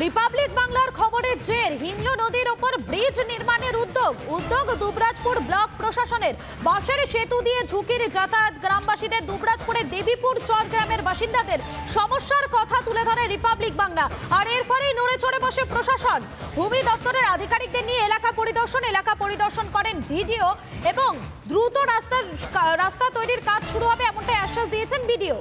Republic বাংলার খবরের জের হিংলো নদীর ওপর ব্রিজ নির্মাণের উদ্যোগ দুবরাজপুর ব্লক প্রশাসনের। বাঁশের সেতু দিয়ে ঝুঁকির যাতায়াত গ্রামবাসীদের। দুবরাজপুরের দেবীপুর চর গ্রামের বাসিন্দাদের সমস্যার কথা তুলে ধরে রিপাবলিক বাংলা। আর এর ফলেই নড়ে চড়ে বসে প্রশাসন। ভূমি দপ্তরের আধিকারিকদের নিয়ে এলাকা পরিদর্শন করেন ভিডিও এবং দ্রুত রাস্তা তৈরির কাজ শুরু হবে এমনটাই আশ্বাস দিয়েছেন ভিডিও।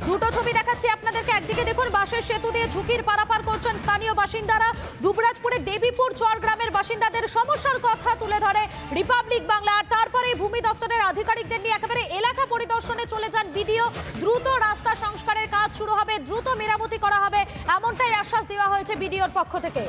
দুটো ছবি দেখাচ্ছি আপনাদেরকে। একদিকে দেখুন বাঁশের সেতু দিয়ে ঝুঁকির পারাপার করছেন স্থানীয় বাসিন্দারা। দুবরাজপুরের দেবীপুর চর গ্রামের বাসিন্দাদের সমস্যার কথা তুলে ধরে রিপাবলিক বাংলা। আর তারপরে ভূমি দপ্তরের আধিকারিকদের নিয়ে একেবারে এলাকা পরিদর্শনে চলে যান ভিডিও। দ্রুত রাস্তা সংস্কারের কাজ শুরু হবে, দ্রুত মেরামতি করা হবে এমনটাই আশ্বাস দেওয়া হয়েছে ভিডিওর পক্ষ থেকে।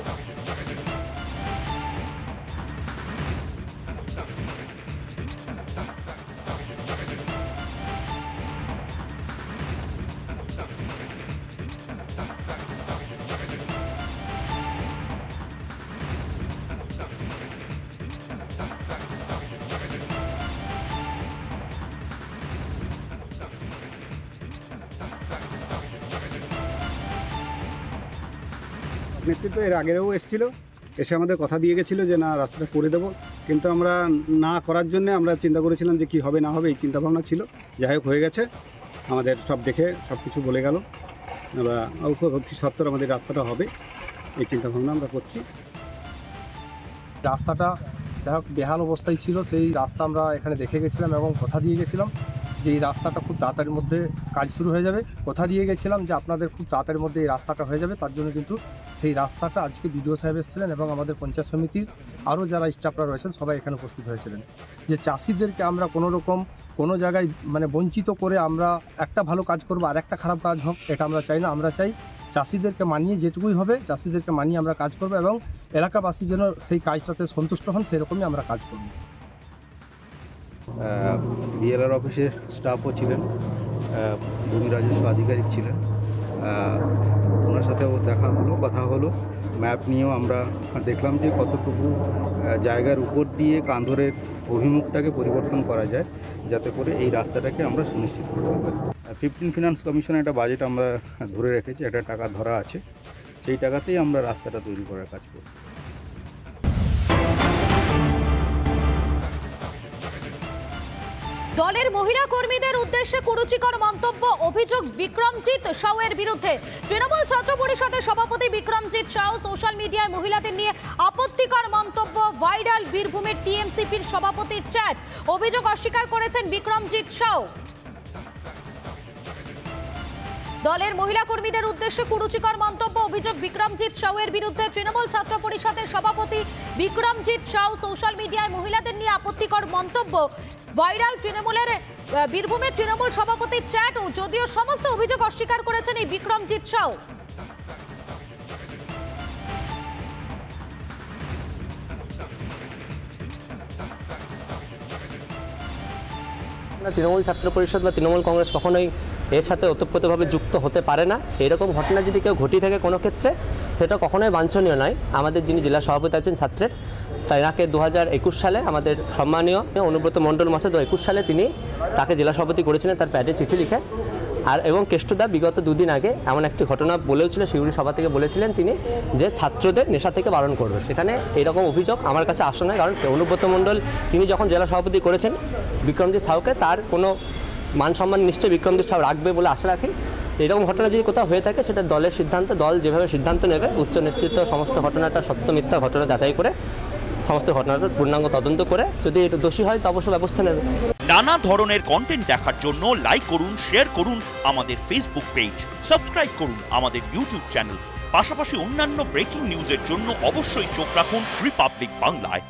নেতৃত্ব এর আগেও এসেছিল, এসে আমাদের কথা দিয়ে গেছিলো যে না রাস্তাটা করে দেবো, কিন্তু আমরা না করার জন্য আমরা চিন্তা করেছিলাম যে কি হবে না হবে, এই চিন্তাভাবনা ছিল। যাই হোক হয়ে গেছে, আমাদের সব দেখে সব কিছু বলে গেল বা অতি সত্ত্বর আমাদের রাস্তাটা হবে এই চিন্তাভাবনা আমরা করছি। রাস্তাটা যাই হোক বেহাল অবস্থায় ছিল, সেই রাস্তা আমরা এখানে দেখে গেছিলাম এবং কথা দিয়ে গেছিলাম যে এই রাস্তাটা খুব তাড়াতাড়ির মধ্যে কাজ শুরু হয়ে যাবে। কথা দিয়ে গেছিলাম যে আপনাদের খুব তাড়াতাড়ির মধ্যে এই রাস্তাটা হয়ে যাবে। তার জন্য কিন্তু সেই রাস্তাটা আজকে বিডিও সাহেব এসেছিলেন এবং আমাদের পঞ্চায়েত সমিতির আরও যারা স্টাফরা রয়েছেন সবাই এখানে উপস্থিত হয়েছিলেন। যে চাষিদেরকে আমরা কোনো জায়গায় বঞ্চিত করে আমরা একটা ভালো কাজ করবো আর একটা খারাপ কাজ হোক, এটা আমরা চাই না। আমরা চাই চাষিদেরকে মানিয়ে যেটুকুই হবে চাষিদেরকে মানিয়ে আমরা কাজ করবো এবং এলাকাবাসী যেন সেই কাজটাতে সন্তুষ্ট হন সেরকমই আমরা কাজ করব। ডিএলআর অফিসের স্টাফও ছিলেন, ভূমি রাজস্ব আধিকারিক ছিলেন, ওনার সাথেও দেখা হলো, কথা হলো। ম্যাপ নিয়েও আমরা দেখলাম যে কতটুকু জায়গার উপর দিয়ে কান্দরের অভিমুখটাকে পরিবর্তন করা যায় যাতে করে এই রাস্তাটাকে আমরা সুনিশ্চিত করতে পারি। 15 ফিনান্স কমিশনের একটা বাজেট আমরা ধরে রেখেছি, একটা টাকা ধরা আছে, সেই টাকাতেই আমরা রাস্তাটা তৈরি করার কাজ করব। দলের মহিলা কর্মীদের উদ্দেশ্যে কুরুচিকর মন্তব্য, অভিযোগ বিক্রমজিৎ সাউয়ের বিরুদ্ধে। তৃণমূল ছাত্র পরিষদের সভাপতি বিক্রমজিৎ সাউ সোশ্যাল মিডিয়ায় মহিলাদের নিয়ে আপত্তিকর মন্তব্য ভাইরাল। বীরভূমের টিএমসিপির সভাপতির চ্যাট, অভিযোগ অস্বীকার করেছেন বিক্রমজিৎ সাউ। দলের মহিলা কর্মীদের উদ্দেশ্যে কুরুচিকর মন্তব্য, অভিযোগ বিক্রমজিৎ সাউয়ের বিরুদ্ধে। তৃণমূল ছাত্র পরিষদের সভাপতি বিক্রমজিৎ সাউ সোশ্যাল মিডিয়ায় মহিলাদের নিয়ে আপত্তিকর মন্তব্য ভাইরাল। তৃণমূলের বীরভূমের তৃণমূল সভাপতির চ্যাট, ও যদিও সমস্ত অভিযোগ অস্বীকার করেছেন এই বিক্রমজিৎ সাউ। তৃণমূল ছাত্র পরিষদ বা তৃণমূল কংগ্রেস কখনোই এর সাথে ওতপ্রোতভাবে যুক্ত হতে পারে না। এরকম ঘটনা যদি কেউ ঘটিয়ে থাকে কোনো ক্ষেত্রে সেটা কখনোই বাঞ্ছনীয় নয়। আমাদের যিনি জেলা সভাপতি আছেন ছাত্রের, তাকে 2021 সালে আমাদের সম্মানীয় অনুব্রত মণ্ডল মহাশয় 2021 সালে তিনি তাকে জেলা সভাপতি করেছিলেন তার প্যাডে চিঠি লিখে। এবং কেষ্টদা বিগত 2 দিন আগে এমন একটি ঘটনা বলেছিল, শিউরি সভা থেকে বলেছিলেন তিনি যে ছাত্রদের নেশা থেকে বারণ করবে। সেখানে এরকম অভিযোগ আমার কাছে আসে না, কারণ অনুব্রত মণ্ডল তিনি যখন জেলা সভাপতি করেছেন বিক্রমজিৎ সাউকে, তার কোনো মান সম্মান নিশ্চয়ই বিক্রমজিৎ সাউ রাখবে বলে আশা রাখি। এরকম ঘটনা যদি কোথাও হয়ে থাকে সেটা দলের সিদ্ধান্ত, দল যেভাবে সিদ্ধান্ত নেবে উচ্চ নেতৃত্ব সমস্ত ঘটনাটা সত্য মিথ্যা ঘটনা যাচাই করে সমস্ত ঘটনাটার পূর্ণাঙ্গ তদন্ত করে যদি এটা দোষী হয় তা অবশ্য ব্যবস্থা নেবে। নানা ধরনের কন্টেন্ট দেখার জন্য লাইক করুন, শেয়ার করুন আমাদের ফেসবুক পেজ, সাবস্ক্রাইব করুন আমাদের ইউটিউব চ্যানেল। পাশাপাশি অন্যান্য ব্রেকিং নিউজের জন্য অবশ্যই চোখ রাখুন রিপাবলিক বাংলায়।